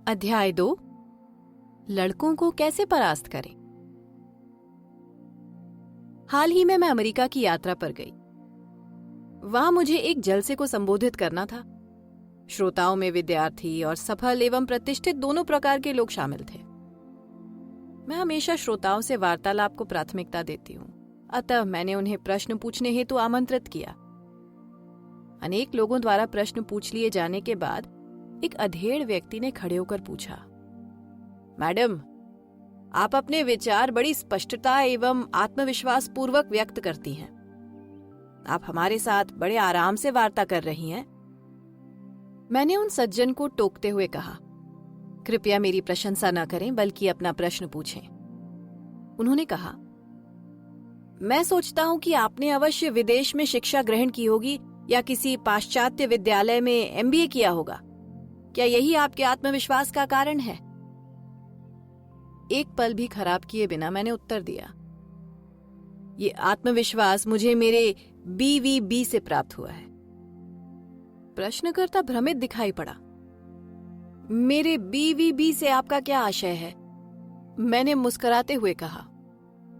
अध्याय 2 लड़कों को कैसे परास्त करें। हाल ही में मैं अमेरिका की यात्रा पर गई। वहां मुझे एक जलसे को संबोधित करना था। श्रोताओं में विद्यार्थी और सफल एवं प्रतिष्ठित दोनों प्रकार के लोग शामिल थे। मैं हमेशा श्रोताओं से वार्तालाप को प्राथमिकता देती हूं, अतः मैंने उन्हें प्रश्न पूछने हेतु आमंत्रित किया। अनेक लोगों द्वारा प्रश्न पूछ लिए जाने के बाद एक अधेड़ व्यक्ति ने खड़े होकर पूछा, मैडम, आप अपने विचार बड़ी स्पष्टता एवं आत्मविश्वास पूर्वक व्यक्त करती हैं। आप हमारे साथ बड़े आराम से वार्ता कर रही हैं। मैंने उन सज्जन को टोकते हुए कहा, कृपया मेरी प्रशंसा न करें बल्कि अपना प्रश्न पूछें। उन्होंने कहा, मैं सोचता हूं कि आपने अवश्य विदेश में शिक्षा ग्रहण की होगी या किसी पाश्चात्य विद्यालय में एमबीए किया होगा। क्या यही आपके आत्मविश्वास का कारण है? एक पल भी खराब किए बिना मैंने उत्तर दिया, ये आत्मविश्वास मुझे मेरे बीवीबी से प्राप्त हुआ है। प्रश्नकर्ता भ्रमित दिखाई पड़ा। मेरे बीवीबी से आपका क्या आशय है? मैंने मुस्कुराते हुए कहा,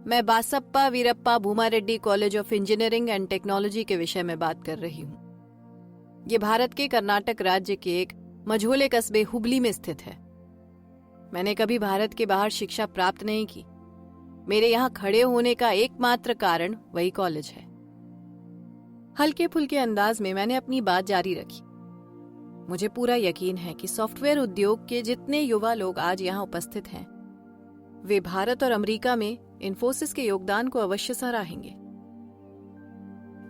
मैं Basappa Veerappa Bhumareddy college of engineering and technology के विषय में बात कर रही हूं। ये भारत के कर्नाटक राज्य के एक मझोले कस्बे हुबली में स्थित है। मैंने कभी भारत के बाहर शिक्षा प्राप्त नहीं की। मेरे यहाँ खड़े होने का एकमात्र कारण वही कॉलेज है। हल्के फुल्के अंदाज में मैंने अपनी बात जारी रखी। मुझे पूरा यकीन है कि सॉफ्टवेयर उद्योग के जितने युवा लोग आज यहाँ उपस्थित हैं, वे भारत और अमेरिका में इन्फोसिस के योगदान को अवश्य सराहेंगे।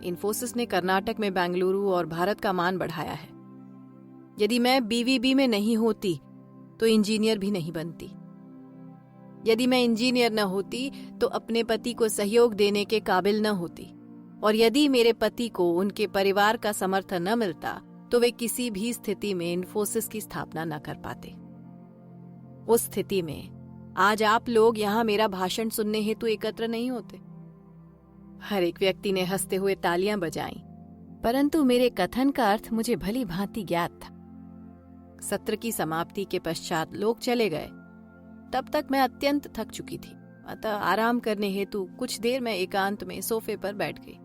इन्फोसिस ने कर्नाटक में बेंगलुरु और भारत का मान बढ़ाया है। यदि मैं बीवीबी में नहीं होती तो इंजीनियर भी नहीं बनती। यदि मैं इंजीनियर न होती तो अपने पति को सहयोग देने के काबिल न होती, और यदि मेरे पति को उनके परिवार का समर्थन न मिलता तो वे किसी भी स्थिति में इन्फोसिस की स्थापना न कर पाते। उस स्थिति में आज आप लोग यहाँ मेरा भाषण सुनने हेतु एकत्र नहीं होते। हर एक व्यक्ति ने हंसते हुए तालियां बजाईं, परंतु मेरे कथन का अर्थ मुझे भली भांति ज्ञात था। सत्र की समाप्ति के पश्चात लोग चले गए। तब तक मैं अत्यंत थक चुकी थी, अतः आराम करने हेतु कुछ देर मैं एकांत में सोफे पर बैठ गई।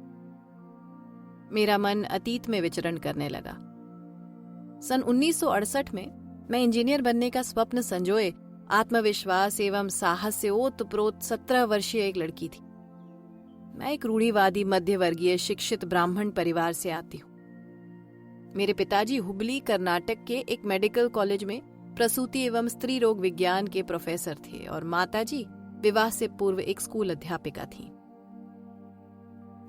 मेरा मन अतीत में विचरण करने लगा। सन 1968 में मैं इंजीनियर बनने का स्वप्न संजोए आत्मविश्वास एवं साहस से ओतप्रोत 17 वर्षीय एक लड़की थी। मैं एक रूढ़िवादी मध्यवर्गीय शिक्षित ब्राह्मण परिवार से आती हूँ। मेरे पिताजी हुबली कर्नाटक के एक मेडिकल कॉलेज में प्रसूति एवं स्त्री रोग विज्ञान के प्रोफेसर थे और माताजी विवाह से पूर्व एक स्कूल अध्यापिका थी।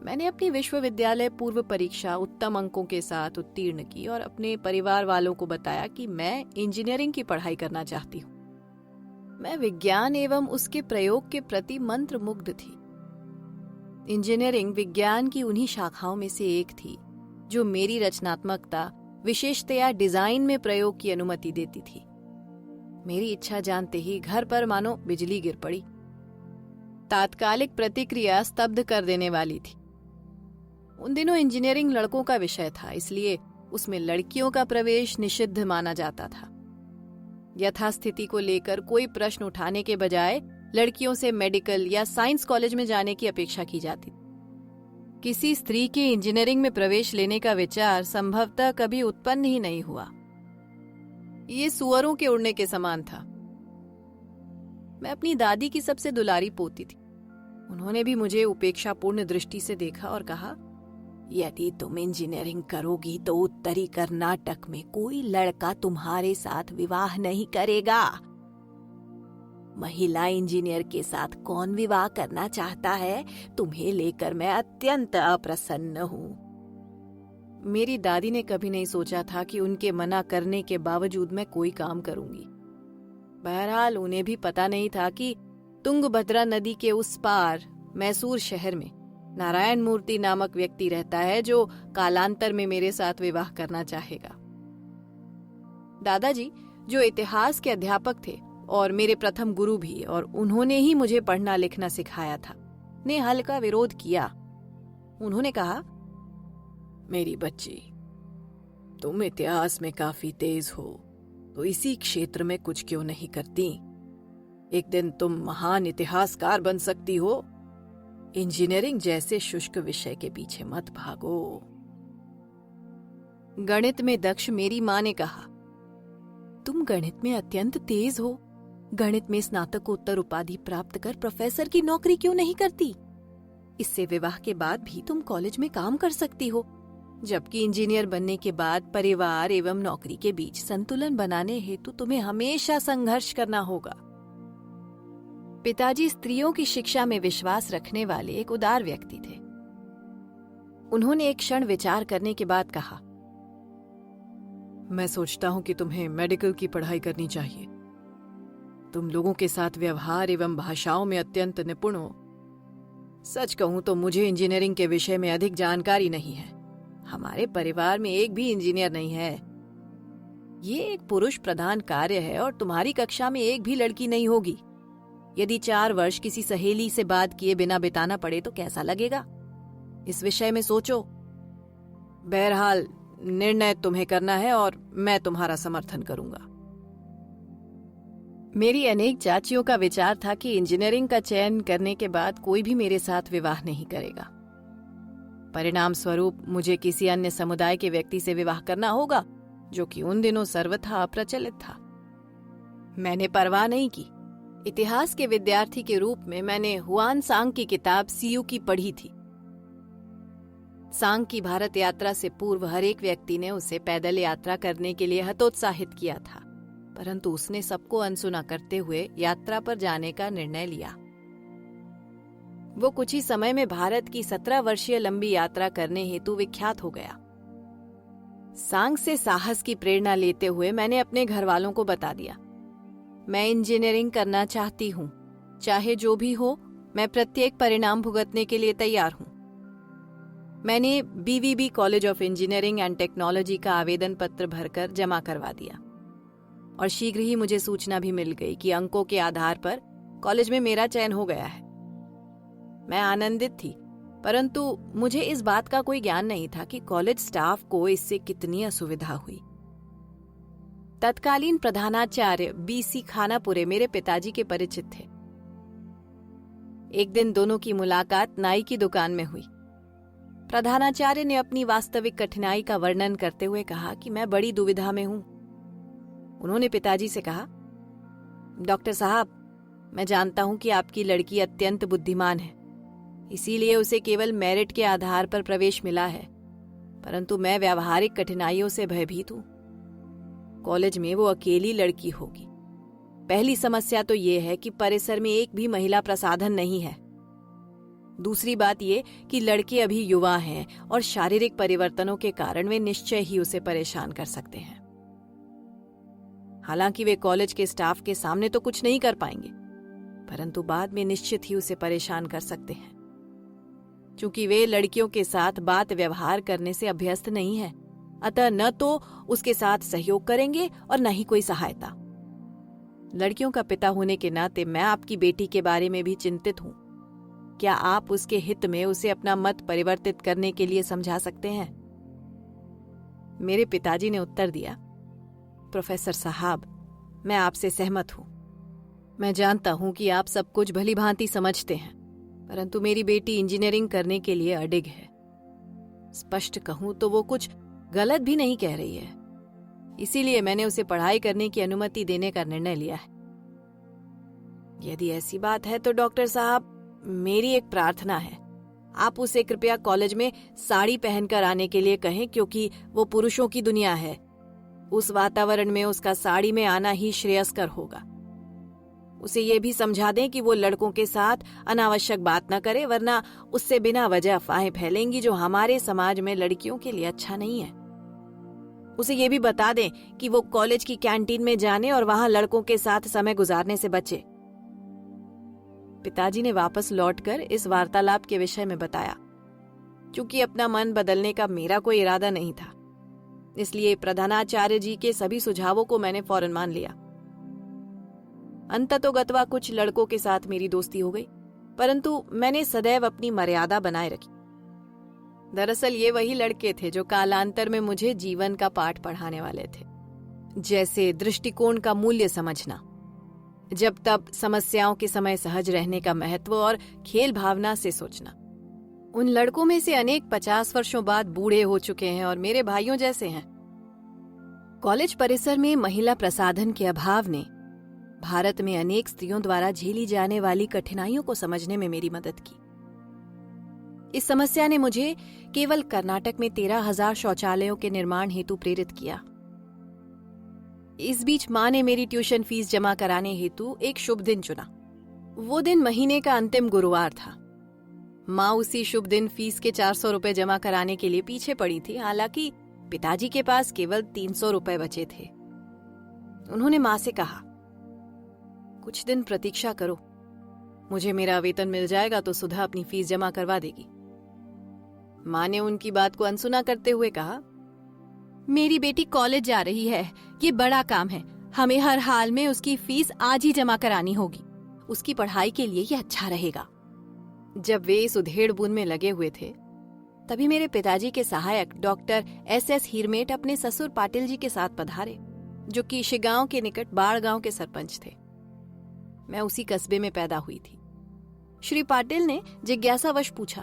मैंने अपनी विश्वविद्यालय पूर्व परीक्षा उत्तम अंकों के साथ उत्तीर्ण की और अपने परिवार वालों को बताया कि मैं इंजीनियरिंग की पढ़ाई करना चाहती हूँ। मैं विज्ञान एवं उसके प्रयोग के प्रति मंत्रमुग्ध थी। इंजीनियरिंग विज्ञान की उन्हीं शाखाओं में से एक थी जो मेरी रचनात्मकता, विशेषतया डिजाइन में प्रयोग की अनुमति देती थी। मेरी इच्छा जानते ही घर पर मानो बिजली गिर पड़ी। तात्कालिक प्रतिक्रिया स्तब्ध कर देने वाली थी। उन दिनों इंजीनियरिंग लड़कों का विषय था, इसलिए उसमें लड़कियों का प्रवेश निषिद्ध माना जाता था। यथास्थिति को लेकर कोई प्रश्न उठाने के बजाय लड़कियों से मेडिकल या साइंस कॉलेज में जाने की अपेक्षा की जाती। किसी स्त्री के इंजीनियरिंग में प्रवेश लेने का विचार संभवतः कभी उत्पन्न ही नहीं हुआ। ये सुअरों के उड़ने के समान था। मैं अपनी दादी की सबसे दुलारी पोती थी। उन्होंने भी मुझे उपेक्षापूर्ण दृष्टि से देखा और कहा, यदि तुम इंजीनियरिंग करोगी तो उत्तरी कर्नाटक में कोई लड़का तुम्हारे साथ विवाह नहीं करेगा। महिला इंजीनियर के साथ कौन विवाह करना चाहता है? तुम्हें लेकर मैं अत्यंत अप्रसन्न हूँ। मेरी दादी ने कभी नहीं सोचा था कि उनके मना करने के बावजूद मैं कोई काम करूंगी। बहरहाल उन्हें भी पता नहीं था कि तुंगभद्रा नदी के उस पार मैसूर शहर में नारायण मूर्ति नामक व्यक्ति रहता है जो कालांतर में मेरे साथ विवाह करना चाहेगा। दादाजी, जो इतिहास के अध्यापक थे और मेरे प्रथम गुरु भी, और उन्होंने ही मुझे पढ़ना लिखना सिखाया था, ने हल्का विरोध किया। उन्होंने कहा, मेरी बच्ची, तुम इतिहास में काफी तेज हो, तो इसी क्षेत्र में कुछ क्यों नहीं करती? एक दिन तुम महान इतिहासकार बन सकती हो। इंजीनियरिंग जैसे शुष्क विषय के पीछे मत भागो। गणित में दक्ष मेरी मां ने कहा, तुम गणित में अत्यंत तेज हो। गणित में स्नातकोत्तर उपाधि प्राप्त कर प्रोफेसर की नौकरी क्यों नहीं करती? इससे विवाह के बाद भी तुम कॉलेज में काम कर सकती हो, जबकि इंजीनियर बनने के बाद परिवार एवं नौकरी के बीच संतुलन बनाने हेतु तुम्हें हमेशा संघर्ष करना होगा। पिताजी स्त्रियों की शिक्षा में विश्वास रखने वाले एक उदार व्यक्ति थे। उन्होंने एक क्षण विचार करने के बाद कहा, मैं सोचता हूं कि तुम्हें मेडिकल की पढ़ाई करनी चाहिए। तुम लोगों के साथ व्यवहार एवं भाषाओं में अत्यंत निपुण हो। सच कहूं तो मुझे इंजीनियरिंग के विषय में अधिक जानकारी नहीं है। हमारे परिवार में एक भी इंजीनियर नहीं है। ये एक पुरुष प्रधान कार्य है और तुम्हारी कक्षा में एक भी लड़की नहीं होगी। यदि 4 वर्ष किसी सहेली से बात किए बिना बिताना पड़े तो कैसा लगेगा? इस विषय में सोचो। बहरहाल निर्णय तुम्हें करना है और मैं तुम्हारा समर्थन करूंगा। मेरी अनेक चाचियों का विचार था कि इंजीनियरिंग का चयन करने के बाद कोई भी मेरे साथ विवाह नहीं करेगा। परिणाम स्वरूप मुझे किसी अन्य समुदाय के व्यक्ति से विवाह करना होगा, जो कि उन दिनों सर्वथा अप्रचलित था। मैंने परवाह नहीं की। इतिहास के विद्यार्थी के रूप में मैंने हुआन सांग की किताब सीयू की पढ़ी थी। सांग की भारत यात्रा से पूर्व हर एक व्यक्ति ने उसे पैदल यात्रा करने के लिए हतोत्साहित किया था, परंतु उसने सबको अनसुना करते हुए यात्रा पर जाने का निर्णय लिया। वो कुछ ही समय में भारत की 17 वर्षीय लंबी यात्रा करने हेतु विख्यात हो गया। सांग से साहस की प्रेरणा लेते हुए मैंने अपने घर वालों को बता दिया, मैं इंजीनियरिंग करना चाहती हूँ। चाहे जो भी हो, मैं प्रत्येक परिणाम भुगतने के लिए तैयार हूँ। मैंने BVB college of engineering and technology का आवेदन पत्र भरकर जमा करवा दिया और शीघ्र ही मुझे सूचना भी मिल गई कि अंकों के आधार पर कॉलेज में मेरा चयन हो गया है। मैं आनंदित थी, परंतु मुझे इस बात का कोई ज्ञान नहीं था कि कॉलेज स्टाफ को इससे कितनी असुविधा हुई। तत्कालीन प्रधानाचार्य बीसी खानापुरे मेरे पिताजी के परिचित थे। एक दिन दोनों की मुलाकात नाई की दुकान में हुई। प्रधानाचार्य ने अपनी वास्तविक कठिनाई का वर्णन करते हुए कहा कि मैं बड़ी दुविधा में हूं। उन्होंने पिताजी से कहा, डॉक्टर साहब, मैं जानता हूं कि आपकी लड़की अत्यंत बुद्धिमान है, इसीलिए उसे केवल मेरिट के आधार पर प्रवेश मिला है, परंतु मैं व्यावहारिक कठिनाइयों से भयभीत हूं। कॉलेज में वो अकेली लड़की होगी। पहली समस्या तो ये है कि परिसर में एक भी महिला प्रसाधन नहीं है। दूसरी बात ये कि लड़के अभी युवा हैं और शारीरिक परिवर्तनों के कारण वे निश्चय ही उसे परेशान कर सकते हैं। हालांकि वे कॉलेज के स्टाफ के सामने तो कुछ नहीं कर पाएंगे, परंतु बाद में निश्चित ही उसे परेशान कर सकते हैं, क्योंकि वे लड़कियों के साथ बात व्यवहार करने से अभ्यस्त नहीं है। अतः न तो उसके साथ सहयोग करेंगे और न ही कोई सहायता। लड़कियों का पिता होने के नाते मैं आपकी बेटी के बारे में भी चिंतित हूं। क्या आप उसके हित में उसे अपना मत परिवर्तित करने के लिए समझा सकते हैं? मेरे पिताजी ने उत्तर दिया, प्रोफेसर साहब, मैं आपसे सहमत हूं। मैं जानता हूं कि आप सब कुछ भली भांति समझते हैं, परंतु मेरी बेटी इंजीनियरिंग करने के लिए अडिग है। स्पष्ट कहूं तो वो कुछ गलत भी नहीं कह रही है, इसीलिए मैंने उसे पढ़ाई करने की अनुमति देने का निर्णय लिया है। यदि ऐसी बात है तो डॉक्टर साहब, मेरी एक प्रार्थना है, आप उसे कृपया कॉलेज में साड़ी पहनकर आने के लिए कहें, क्योंकि वो पुरुषों की दुनिया है। उस वातावरण में उसका साड़ी में आना ही श्रेयस्कर होगा। उसे ये भी समझा दें कि वो लड़कों के साथ अनावश्यक बात न करे, वरना उससे बिना वजह अफवाहें फैलेंगी जो हमारे समाज में लड़कियों के लिए अच्छा नहीं है। उसे ये भी बता दें कि वो कॉलेज की कैंटीन में जाने और वहां लड़कों के साथ समय गुजारने से बचे। पिताजी ने वापस लौटकर इस वार्तालाप के विषय में बताया। क्योंकि अपना मन बदलने का मेरा कोई इरादा नहीं था, इसलिए प्रधानाचार्य जी के सभी सुझावों को मैंने फौरन मान लिया। अंततोगत्वा कुछ लड़कों के साथ मेरी दोस्ती हो गई, परंतु मैंने सदैव अपनी मर्यादा बनाए रखी। दरअसल ये वही लड़के थे जो कालांतर में मुझे जीवन का पाठ पढ़ाने वाले थे। जैसे दृष्टिकोण का मूल्य समझना, जब तब समस्याओं के समय सहज रहने का महत्व और खेल भावना से सोचना। उन लड़कों में से अनेक 50 वर्षों बाद बूढ़े हो चुके हैं और मेरे भाइयों जैसे हैं। कॉलेज परिसर में महिला प्रसाधन के अभाव ने भारत में अनेक स्त्रियों द्वारा झेली जाने वाली कठिनाइयों को समझने में मेरी मदद की। इस समस्या ने मुझे केवल कर्नाटक में 13,000 शौचालयों के निर्माण हेतु प्रेरित किया। इस बीच मां ने मेरी ट्यूशन फीस जमा कराने हेतु एक शुभ दिन चुना। वो दिन महीने का अंतिम गुरुवार था। मां उसी शुभ दिन फीस के 400 रुपए जमा कराने के लिए पीछे पड़ी थी। हालांकि पिताजी के पास केवल 300 रुपए बचे थे। उन्होंने मां से कहा, कुछ दिन प्रतीक्षा करो, मुझे मेरा वेतन मिल जाएगा तो सुधा अपनी फीस जमा करवा देगी। मां ने उनकी बात को अनसुना करते हुए कहा, मेरी बेटी कॉलेज जा रही है, ये बड़ा काम है, हमें हर हाल में उसकी फीस आज ही जमा करानी होगी। उसकी पढ़ाई के लिए ये अच्छा रहेगा। जब वे इस उधेड़-बुन में लगे हुए थे, तभी मेरे पिताजी के सहायक डॉक्टर SS हीरमेट अपने ससुर पाटिल जी के साथ पधारे, जो कि शिगांव के निकट बाढ़ गांव के सरपंच थे। मैं उसी कस्बे में पैदा हुई थी। श्री पाटिल ने जिज्ञासावश पूछा,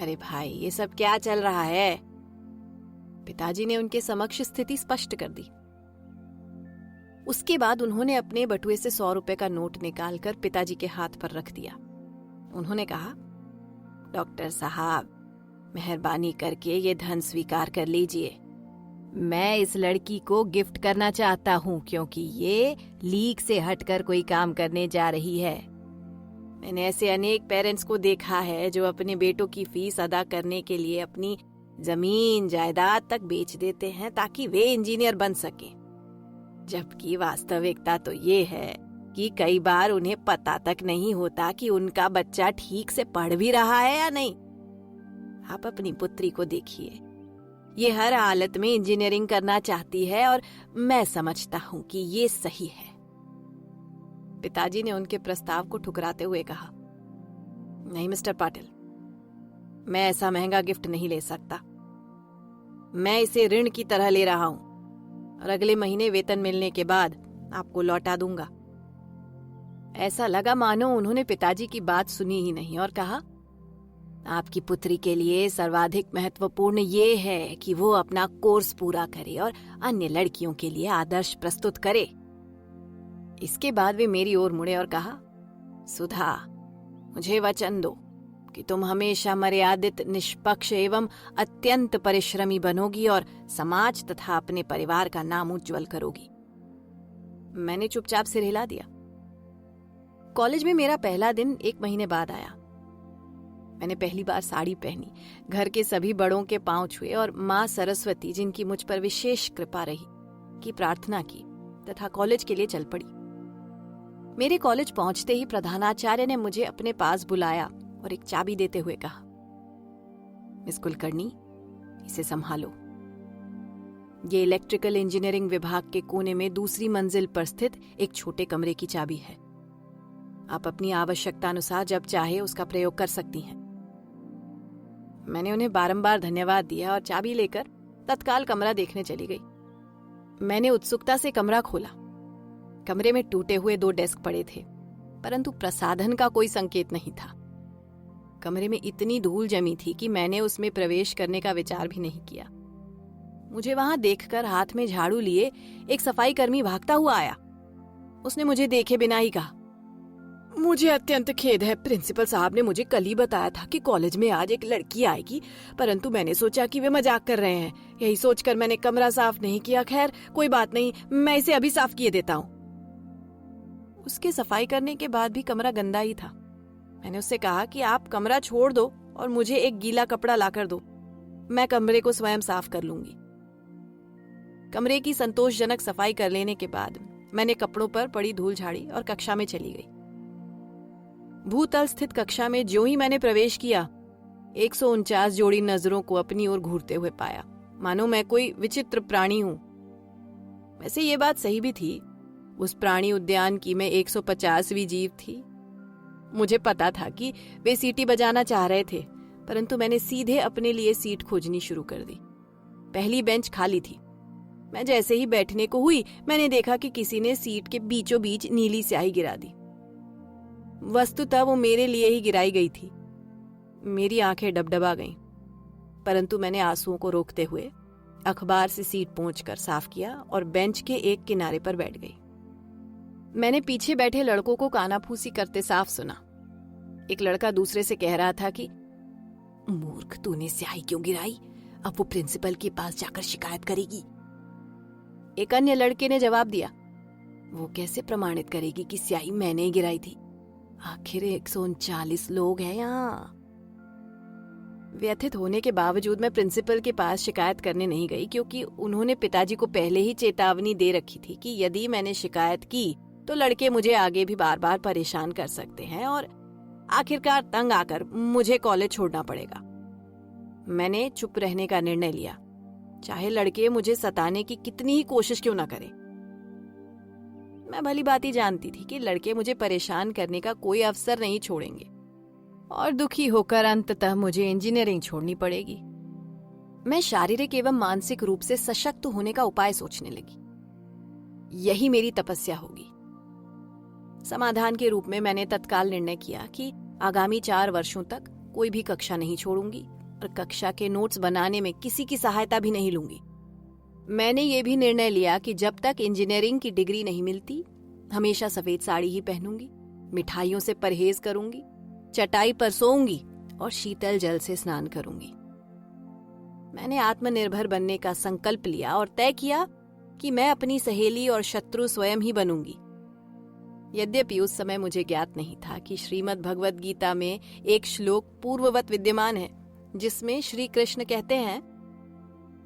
अरे भाई, ये सब क्या चल रहा है? पिताजी ने उनके समक्ष स्थिति स्पष्ट कर दी। उसके बाद उन्होंने अपने बटुए से 100 रुपए का नोट निकालकर पिताजी के हाथ पर रख दिया। उन्होंने कहा, डॉक्टर साहब, मेहरबानी करके ये धन स्वीकार कर लीजिए। मैं इस लड़की को गिफ्ट करना चाहता हूं क्योंकि ये लीग से हटकर कोई काम करने जा रही है। मैंने ऐसे अनेक पेरेंट्स को देखा है जो अपने बेटों की फीस अदा करने के लिए अपनी जमीन जायदाद तक बेच देते हैं ताकि वे इंजीनियर बन सकें, जबकि वास्तविकता तो ये है कि कई बार उन्हें पता तक नहीं होता कि उनका बच्चा ठीक से पढ़ भी रहा है या नहीं। आप अपनी पुत्री को देखिए, ये हर हालत में इंजीनियरिंग करना चाहती है और मैं समझता हूं कि ये सही है। पिताजी ने उनके प्रस्ताव को ठुकराते हुए कहा, नहीं मिस्टर पाटिल, मैं ऐसा महंगा गिफ्ट नहीं ले सकता। मैं इसे ऋण की तरह ले रहा हूं और अगले महीने वेतन मिलने के बाद आपको लौटा दूंगा। ऐसा लगा मानो उन्होंने पिताजी की बात सुनी ही नहीं और कहा, आपकी पुत्री के लिए सर्वाधिक महत्वपूर्ण ये है कि वो अपना कोर्स पूरा करे और अन्य लड़कियों के लिए आदर्श प्रस्तुत करे। इसके बाद वे मेरी ओर मुड़े और कहा, सुधा, मुझे वचन दो कि तुम हमेशा मर्यादित, निष्पक्ष एवं अत्यंत परिश्रमी बनोगी और समाज तथा अपने परिवार का नाम उज्जवल करोगी। मैंने चुपचाप सिर हिला दिया। कॉलेज में मेरा पहला दिन 1 महीने बाद आया। मैंने पहली बार साड़ी पहनी, घर के सभी बड़ों के पांव छुए और मां सरस्वती, जिनकी मुझ पर विशेष कृपा रही, की प्रार्थना की तथा कॉलेज के लिए चल पड़ी। मेरे कॉलेज पहुंचते ही प्रधानाचार्य ने मुझे अपने पास बुलाया और एक चाबी देते हुए कहा, मिस कुलकर्णी, इसे संभालो। ये इलेक्ट्रिकल इंजीनियरिंग विभाग के कोने में दूसरी मंजिल पर स्थित एक छोटे कमरे की चाबी है। आप अपनी आवश्यकता अनुसार जब चाहे उसका प्रयोग कर सकती हैं। मैंने उन्हें बारंबार धन्यवाद दिया और चाबी लेकर तत्काल कमरा देखने चली गई। मैंने उत्सुकता से कमरा खोला। कमरे में टूटे हुए 2 डेस्क पड़े थे, परंतु प्रसाधन का कोई संकेत नहीं था। कमरे में इतनी धूल जमी थी कि मैंने उसमें प्रवेश करने का विचार भी नहीं किया। मुझे वहां देखकर हाथ में झाड़ू लिए एक सफाई कर्मी भागता हुआ आया। उसने मुझे देखे बिना ही कहा, मुझे अत्यंत खेद है, प्रिंसिपल साहब ने मुझे कल ही बताया था कि कॉलेज में आज एक लड़की आएगी, परंतु मैंने सोचा कि वे मजाक कर रहे हैं। यही सोचकर मैंने कमरा साफ नहीं किया। खैर, कोई बात नहीं, मैं इसे अभी साफ किए देता हूँ। उसके सफाई करने के बाद भी कमरा गंदा ही था। मैंने उससे कहा कि आप कमरा छोड़ दो और मुझे एक गीला कपड़ा लाकर दो, मैं कमरे को स्वयं साफ कर लूंगी। कमरे की संतोषजनक सफाई कर लेने के बाद मैंने कपड़ों पर पड़ी धूल झाड़ी और कक्षा में चली गई। भूतल स्थित कक्षा में ज्यों ही मैंने प्रवेश किया, 149 जोड़ी नजरों को अपनी ओर घूरते हुए पाया, मानो मैं कोई विचित्र प्राणी हूं। वैसे ये बात सही भी थी। उस प्राणी उद्यान की मैं 150वीं जीव थी। मुझे पता था कि वे सीटी बजाना चाह रहे थे, परंतु मैंने सीधे अपने लिए सीट खोजनी शुरू कर दी। पहली बेंच खाली थी। मैं जैसे ही बैठने को हुई, मैंने देखा कि किसी ने सीट के बीचों बीच नीली स्याही गिरा दी। वस्तुतः वो मेरे लिए ही गिराई गई थी। मेरी आंखें डबडबा गईं, परंतु मैंने आंसुओं को रोकते हुए अखबार से सीट पोंछकर साफ किया और बेंच के एक किनारे पर बैठ गई। मैंने पीछे बैठे लड़कों को कानाफूसी करते साफ सुना। एक लड़का दूसरे से कह रहा था कि मूर्ख, तूने स्याही क्यों गिराई? अब वो प्रिंसिपल के पास जाकर शिकायत करेगी। एक अन्य लड़के ने जवाब दिया, वो कैसे प्रमाणित करेगी कि स्याही मैंने ही गिराई थी? आखिर 139 लोग हैं यहाँ। व्यथित होने के बावजूद मैं प्रिंसिपल के पास शिकायत करने नहीं गई, क्योंकि उन्होंने पिताजी को पहले ही चेतावनी दे रखी थी कि यदि मैंने शिकायत की तो लड़के मुझे आगे भी बार बार परेशान कर सकते हैं और आखिरकार तंग आकर मुझे कॉलेज छोड़ना पड़ेगा। मैंने चुप रहने का निर्णय लिया, चाहे लड़के मुझे सताने की कितनी ही कोशिश क्यों ना करें। मैं भली बात ही जानती थी कि लड़के मुझे परेशान करने का कोई अवसर नहीं छोड़ेंगे और दुखी होकर अंततः मुझे इंजीनियरिंग छोड़नी पड़ेगी। मैं शारीरिक एवं मानसिक रूप से सशक्त होने का उपाय सोचने लगी। यही मेरी तपस्या होगी। समाधान के रूप में मैंने तत्काल निर्णय किया कि आगामी 4 वर्षों तक कोई भी कक्षा नहीं छोड़ूंगी और कक्षा के नोट्स बनाने में किसी की सहायता भी नहीं लूंगी। मैंने ये भी निर्णय लिया कि जब तक इंजीनियरिंग की डिग्री नहीं मिलती, हमेशा सफेद साड़ी ही पहनूंगी, मिठाइयों से परहेज करूंगी, चटाई पर सोऊंगी और शीतल जल से स्नान करूंगी। मैंने आत्मनिर्भर बनने का संकल्प लिया और तय किया कि मैं अपनी सहेली और शत्रु स्वयं ही बनूंगी। यद्यपि उस समय मुझे ज्ञात नहीं था कि श्रीमद् भगवद गीता में एक श्लोक पूर्ववत विद्यमान है, जिसमें श्री कृष्ण कहते हैं,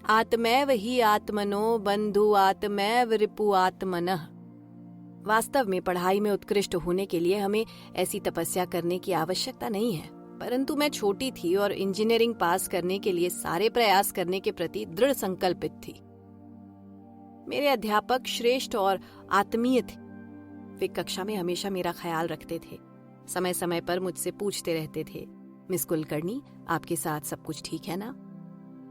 आत्मैव ही आत्मनो बंधु आत्मैव रिपु आत्मनः। वास्तव में पढ़ाई में उत्कृष्ट होने के लिए हमें ऐसी तपस्या करने की आवश्यकता नहीं है, परंतु मैं छोटी थी और इंजीनियरिंग पास करने के लिए सारे प्रयास करने के प्रति दृढ़ संकल्पित थी। मेरे अध्यापक श्रेष्ठ और आत्मीय थे। वे कक्षा में हमेशा मेरा ख्याल रखते थे, समय समय पर मुझसे पूछते रहते थे, मिस कुलकर्णी, आपके साथ सब कुछ ठीक है ना?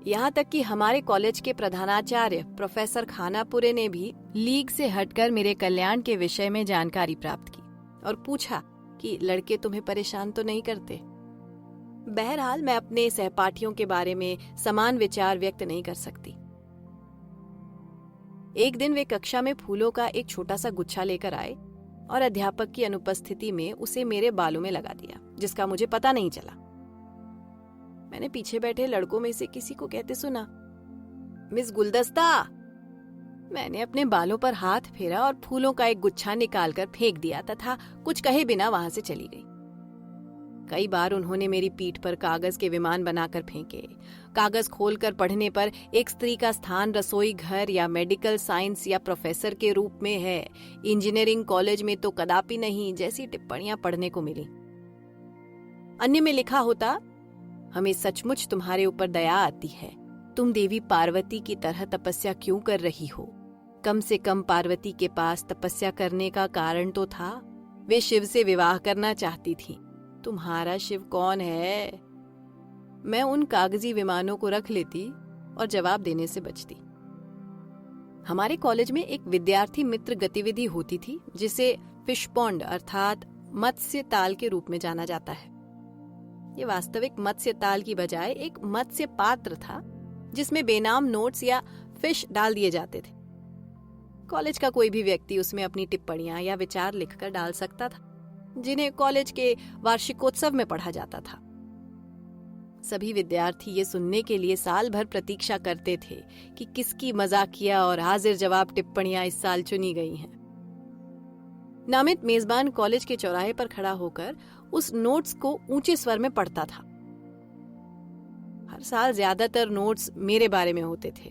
यहाँ तक कि हमारे कॉलेज के प्रधानाचार्य प्रोफेसर खानापुरे ने भी लीग से हटकर मेरे कल्याण के विषय में जानकारी प्राप्त की और पूछा कि लड़के तुम्हें परेशान तो नहीं करते। बहरहाल मैं अपने सहपाठियों के बारे में समान विचार व्यक्त नहीं कर सकती। एक दिन वे कक्षा में फूलों का एक छोटा सा गुच्छा लेकर आए और अध्यापक की अनुपस्थिति में उसे मेरे बालों में लगा दिया, जिसका मुझे पता नहीं चला। मैंने पीछे बैठे लड़कों में से किसी को कहते सुना, मिस गुलदस्ता। मैंने अपने बालों पर हाथ फेरा और फूलों का एक गुच्छा निकालकर फेंक दिया तथा कुछ कहे बिना वहां से चली गई। कई बार उन्होंने मेरी पीठ पर कागज के विमान बनाकर फेंके। कागज खोलकर पढ़ने पर एक स्त्री का स्थान रसोई घर या मेडिकल साइंस या प्रोफेसर के रूप में है, इंजीनियरिंग कॉलेज में तो कदापि नहीं, जैसी टिप्पणियां पढ़ने को मिली। अन्य में लिखा होता, हमें सचमुच तुम्हारे ऊपर दया आती है। तुम देवी पार्वती की तरह तपस्या क्यों कर रही हो? कम से कम पार्वती के पास तपस्या करने का कारण तो था। वे शिव से विवाह करना चाहती थी। तुम्हारा शिव कौन है? मैं उन कागजी विमानों को रख लेती और जवाब देने से बचती। हमारे कॉलेज में एक विद्यार्थी मित्र गतिविधि होती थी, जिसे फिश पॉन्ड अर्थात मत्स्य ताल के रूप में जाना जाता है। ये वास्तविक मत्स्य ताल की बजाय एक मत्स्य पात्र था, जिसमें बेनाम नोट्स या फिश डाल दिए जाते थे। कॉलेज का कोई भी व्यक्ति उसमें अपनी टिप्पणियां या विचार लिखकर डाल सकता था, जिन्हें कॉलेज के वार्षिकोत्सव में पढ़ा जाता था। सभी विद्यार्थी ये सुनने के लिए साल भर प्रतीक्षा करते थे कि किसकी मजाकिया और हाजिर जवाब टिप्पणियां इस साल चुनी गई हैं। नामित मेजबान कॉलेज के चौराहे पर खड़ा होकर उस नोट्स को ऊंचे स्वर में पढ़ता था। हर साल ज्यादातर नोट्स मेरे बारे में होते थे।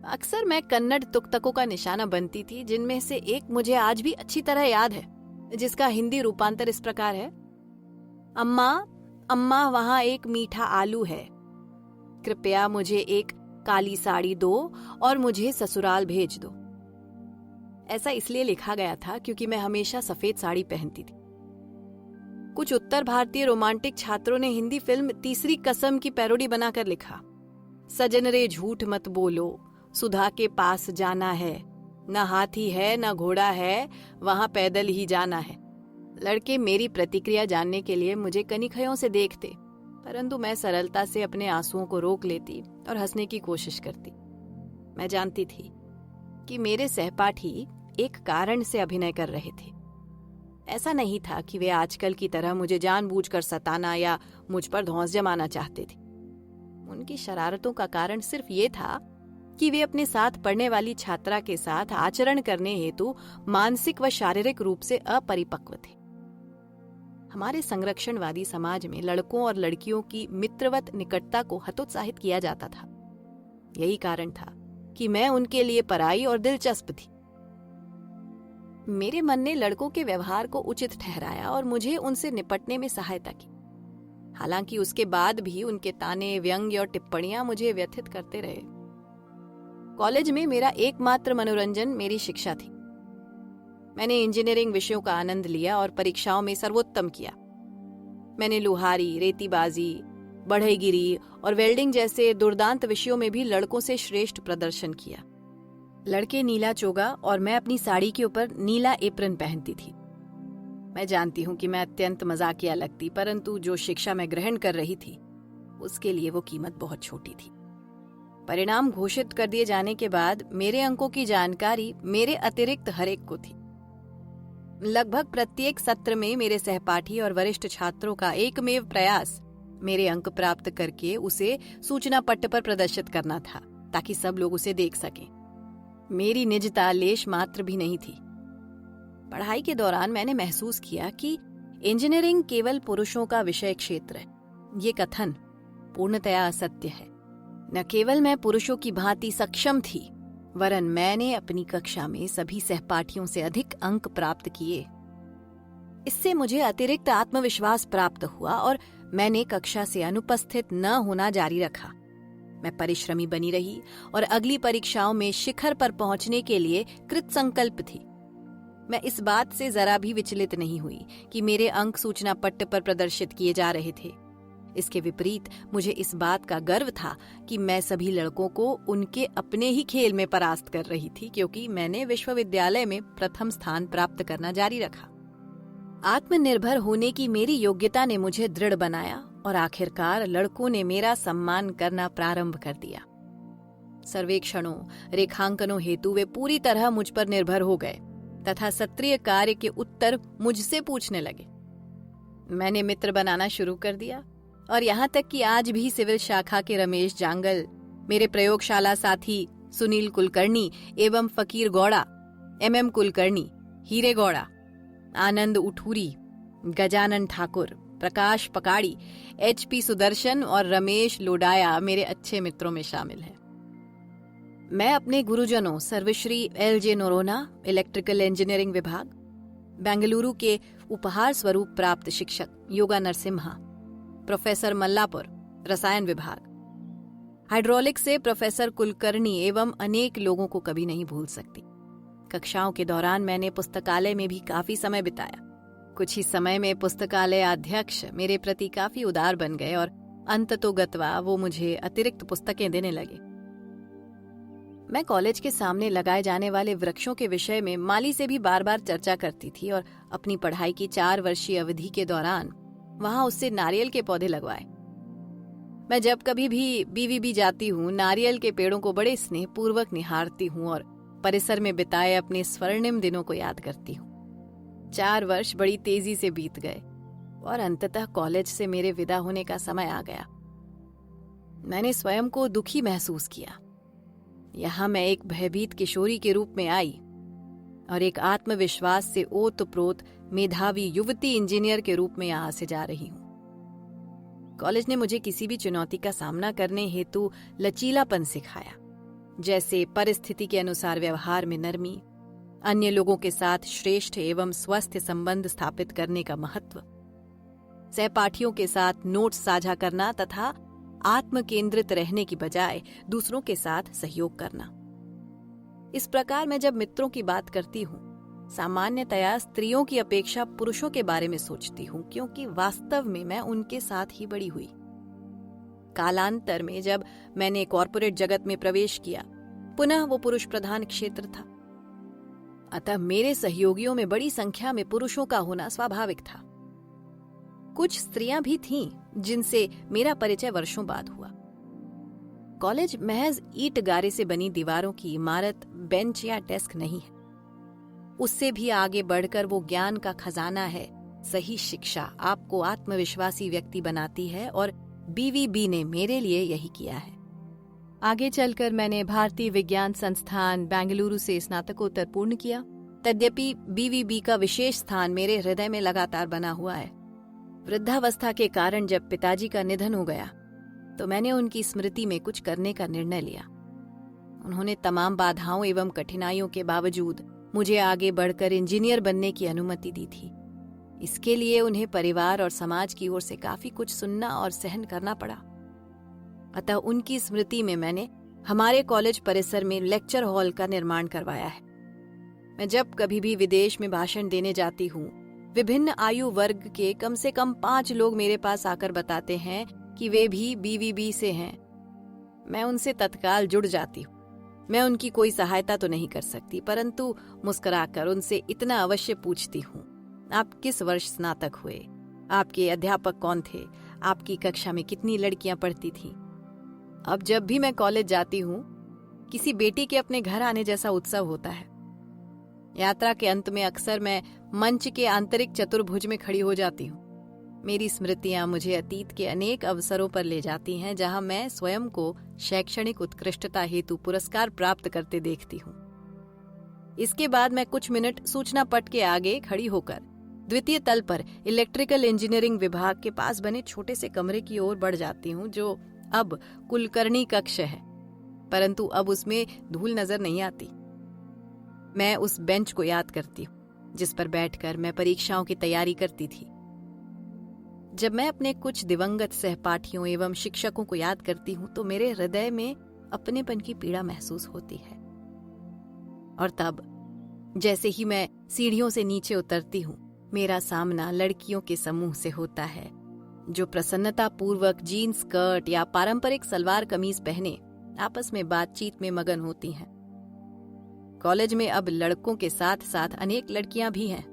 अक्सर मैं कन्नड़ तुकतकों का निशाना बनती थी, जिनमें से एक मुझे आज भी अच्छी तरह याद है, जिसका हिंदी रूपांतर इस प्रकार है, अम्मा अम्मा वहां एक मीठा आलू है, कृपया मुझे एक काली साड़ी दो और मुझे ससुराल भेज दो। ऐसा इसलिए लिखा गया था क्योंकि मैं हमेशा सफेद साड़ी पहनती थी। कुछ उत्तर भारतीय रोमांटिक छात्रों ने हिंदी फिल्म तीसरी कसम की पैरोडी बनाकर लिखा, सजन रे झूठ मत बोलो, सुधा के पास जाना है, न हाथी है न घोड़ा है, वहां पैदल ही जाना है। लड़के मेरी प्रतिक्रिया जानने के लिए मुझे कनिखयों से देखते, परंतु मैं सरलता से अपने आंसुओं को रोक लेती और हंसने की कोशिश करती। मैं जानती थी कि मेरे सहपाठी एक कारण से अभिनय कर रहे थे। ऐसा नहीं था कि वे आजकल की तरह मुझे जानबूझकर सताना या मुझ पर धौंस जमाना चाहते थे। उनकी शरारतों का कारण सिर्फ ये था कि वे अपने साथ पढ़ने वाली छात्रा के साथ आचरण करने हेतु मानसिक व शारीरिक रूप से अपरिपक्व थे। हमारे संरक्षणवादी समाज में लड़कों और लड़कियों की मित्रवत निकटता को हतोत्साहित किया जाता था। यही कारण था कि मैं उनके लिए पराई और दिलचस्प थी। मेरे मन ने लड़कों के व्यवहार को उचित ठहराया और मुझे उनसे निपटने में सहायता की। हालांकि उसके बाद भी उनके ताने, व्यंग्य और टिप्पणियां मुझे व्यथित करते रहे। कॉलेज में मेरा एकमात्र मनोरंजन मेरी शिक्षा थी। मैंने इंजीनियरिंग विषयों का आनंद लिया और परीक्षाओं में सर्वोत्तम किया। मैंने लुहारी, रेतीबाजी, बढ़ईगिरी और वेल्डिंग जैसे दुर्दांत विषयों में भी लड़कों से श्रेष्ठ प्रदर्शन किया। लड़के नीला चोगा और मैं अपनी साड़ी के ऊपर नीला एप्रन पहनती थी। मैं जानती हूँ कि मैं अत्यंत मजाकिया लगती, परंतु जो शिक्षा मैं ग्रहण कर रही थी उसके लिए वो कीमत बहुत छोटी थी। परिणाम घोषित कर दिए जाने के बाद मेरे अंकों की जानकारी मेरे अतिरिक्त हरेक को थी। लगभग प्रत्येक सत्र में मेरे सहपाठी और वरिष्ठ छात्रों का एकमेव प्रयास मेरे अंक प्राप्त करके उसे सूचना पट्ट पर प्रदर्शित करना था, ताकि सब लोग उसे देख सकें। मेरी निजता लेश मात्र भी नहीं थी। पढ़ाई के दौरान मैंने महसूस किया कि इंजीनियरिंग केवल पुरुषों का विषय क्षेत्र है। ये कथन पूर्णतया असत्य है। न केवल मैं पुरुषों की भांति सक्षम थी, वरन मैंने अपनी कक्षा में सभी सहपाठियों से अधिक अंक प्राप्त किए। इससे मुझे अतिरिक्त आत्मविश्वास प्राप्त हुआ और मैंने कक्षा से अनुपस्थित न होना जारी रखा। मैं परिश्रमी बनी रही और अगली परीक्षाओं में शिखर पर पहुंचने के लिए कृत संकल्प थी। मैं इस बात से जरा भी विचलित नहीं हुई कि मेरे अंक सूचना पट्ट पर प्रदर्शित किए जा रहे थे। इसके विपरीत मुझे इस बात का गर्व था कि मैं सभी लड़कों को उनके अपने ही खेल में परास्त कर रही थी, क्योंकि मैंने विश्वविद्यालय में प्रथम स्थान प्राप्त करना जारी रखा। आत्मनिर्भर होने की मेरी योग्यता ने मुझे दृढ़ बनाया और आखिरकार लड़कों ने मेरा सम्मान करना प्रारंभ कर दिया। सर्वेक्षणों, रेखांकनों हेतु वे पूरी तरह मुझ पर निर्भर हो गए तथा सत्रीय कार्य के उत्तर मुझसे पूछने लगे। मैंने मित्र बनाना शुरू कर दिया और यहाँ तक कि आज भी सिविल शाखा के रमेश जांगल, मेरे प्रयोगशाला साथी सुनील कुलकर्णी एवं फकीर गौड़ा, MM कुलकर्णी, हीरे गौड़ा, आनंद उठूरी, गजानन ठाकुर, प्रकाश पकाड़ी, HP सुदर्शन और रमेश लोडाया मेरे अच्छे मित्रों में शामिल है। मैं अपने गुरुजनों सर्वश्री LJ नोरोना, इलेक्ट्रिकल इंजीनियरिंग विभाग, बेंगलुरु के उपहार स्वरूप प्राप्त शिक्षक योगा नरसिम्हा, प्रोफेसर मल्लापुर, रसायन विभाग, हाइड्रोलिक से प्रोफेसर कुलकर्णी एवं अनेक लोगों को कभी नहीं भूल सकती। कक्षाओं के दौरान मैंने पुस्तकालय में भी काफी समय बिताया। कुछ ही समय में पुस्तकालय अध्यक्ष मेरे प्रति काफी उदार बन गए और अंततोगत्वा वो मुझे अतिरिक्त पुस्तकें देने लगे। मैं कॉलेज के सामने लगाए जाने वाले वृक्षों के विषय में माली से भी बार बार चर्चा करती थी और अपनी पढ़ाई की 4 वर्षीय अवधि के दौरान वहां उससे नारियल के पौधे लगवाए। मैं जब कभी भी BVB जाती हूँ, नारियल के पेड़ों को बड़े स्नेहपूर्वक निहारती हूँ और परिसर में बिताए अपने स्वर्णिम दिनों को याद करती हूँ। 4 वर्ष बड़ी तेजी से बीत गए और अंततः कॉलेज से मेरे विदा होने का समय आ गया। मैंने स्वयं को दुखी महसूस किया। यहाँ मैं एक भयभीत किशोरी के रूप में आई और एक आत्मविश्वास से ओतप्रोत मेधावी युवती इंजीनियर के रूप में यहाँ से जा रही हूँ। कॉलेज ने मुझे किसी भी चुनौती का सामना करने हेतु लचीलापन सिखाया, जैसे परिस्थिति के अनुसार व्यवहार में नरमी, अन्य लोगों के साथ श्रेष्ठ एवं स्वस्थ संबंध स्थापित करने का महत्व, सहपाठियों के साथ नोट्स साझा करना तथा आत्म केंद्रित रहने की बजाय दूसरों के साथ सहयोग करना। इस प्रकार मैं जब मित्रों की बात करती हूँ, सामान्यतया स्त्रियों की अपेक्षा पुरुषों के बारे में सोचती हूँ, क्योंकि वास्तव में मैं उनके साथ ही बड़ी हुई। कालांतर में जब मैंने कॉर्पोरेट जगत में प्रवेश किया, पुनः वो पुरुष प्रधान क्षेत्र था, अतः मेरे सहयोगियों में बड़ी संख्या में पुरुषों का होना स्वाभाविक था। कुछ स्त्रियां भी थीं जिनसे मेरा परिचय वर्षों बाद हुआ। कॉलेज महज ईंट गारे से बनी दीवारों की इमारत, बेंच या डेस्क नहीं है। उससे भी आगे बढ़कर वो ज्ञान का खजाना है। सही शिक्षा आपको आत्मविश्वासी व्यक्ति बनाती है और बीवीबी ने मेरे लिए यही किया है। आगे चलकर मैंने भारतीय विज्ञान संस्थान बेंगलुरु से स्नातकोत्तर पूर्ण किया। तद्यपि बीवीबी का विशेष स्थान मेरे हृदय में लगातार बना हुआ है। वृद्धावस्था के कारण जब पिताजी का निधन हो गया तो मैंने उनकी स्मृति में कुछ करने का निर्णय लिया। उन्होंने तमाम बाधाओं एवं कठिनाइयों के बावजूद मुझे आगे बढ़कर इंजीनियर बनने की अनुमति दी थी। इसके लिए उन्हें परिवार और समाज की ओर से काफी कुछ सुनना और सहन करना पड़ा। अतः उनकी स्मृति में मैंने हमारे कॉलेज परिसर में लेक्चर हॉल का निर्माण करवाया है। मैं जब कभी भी विदेश में भाषण देने जाती हूँ, विभिन्न आयु वर्ग के कम से कम 5 लोग मेरे पास आकर बताते हैं कि वे भी बीवीबी से हैं। मैं उनसे तत्काल जुड़ जाती हूँ। मैं उनकी कोई सहायता तो नहीं कर सकती, परंतु मुस्कुराकर उनसे इतना अवश्य पूछती हूँ, आप किस वर्ष स्नातक हुए? आपके अध्यापक कौन थे? आपकी कक्षा में कितनी लड़कियां पढ़ती थीं? अब जब भी मैं कॉलेज जाती हूँ, किसी बेटी के अपने घर आने जैसा उत्सव होता है। यात्रा के अंत में अक्सर मैं मंच के आंतरिक चतुर्भुज में खड़ी हो जाती हूँ। मेरी स्मृतियां मुझे अतीत के अनेक अवसरों पर ले जाती हैं, जहां मैं स्वयं को शैक्षणिक उत्कृष्टता हेतु पुरस्कार प्राप्त करते देखती हूँ। इसके बाद मैं कुछ मिनट सूचना पट के आगे खड़ी होकर द्वितीय तल पर इलेक्ट्रिकल इंजीनियरिंग विभाग के पास बने छोटे से कमरे की ओर बढ़ जाती हूँ, जो अब कुलकर्णी कक्ष है, परंतु अब उसमें धूल नजर नहीं आती। मैं उस बेंच को याद करती हूँ जिस पर बैठकर मैं परीक्षाओं की तैयारी करती थी। जब मैं अपने कुछ दिवंगत सहपाठियों एवं शिक्षकों को याद करती हूँ तो मेरे हृदय में अपनेपन की पीड़ा महसूस होती है। और तब जैसे ही मैं सीढ़ियों से नीचे उतरती हूँ, मेरा सामना लड़कियों के समूह से होता है जो प्रसन्नता पूर्वक जीन्स स्कर्ट या पारंपरिक सलवार कमीज पहने आपस में बातचीत में मगन होती हैं। कॉलेज में अब लड़कों के साथ साथ अनेक लड़कियां भी हैं।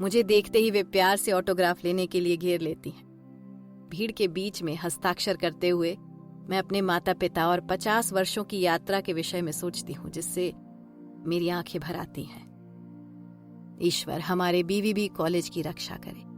मुझे देखते ही वे प्यार से ऑटोग्राफ लेने के लिए घेर लेती हैं। भीड़ के बीच में हस्ताक्षर करते हुए मैं अपने माता पिता और 50 वर्षों की यात्रा के विषय में सोचती हूँ, जिससे मेरी आंखें भर आती हैं। ईश्वर हमारे बीवीबी कॉलेज की रक्षा करे।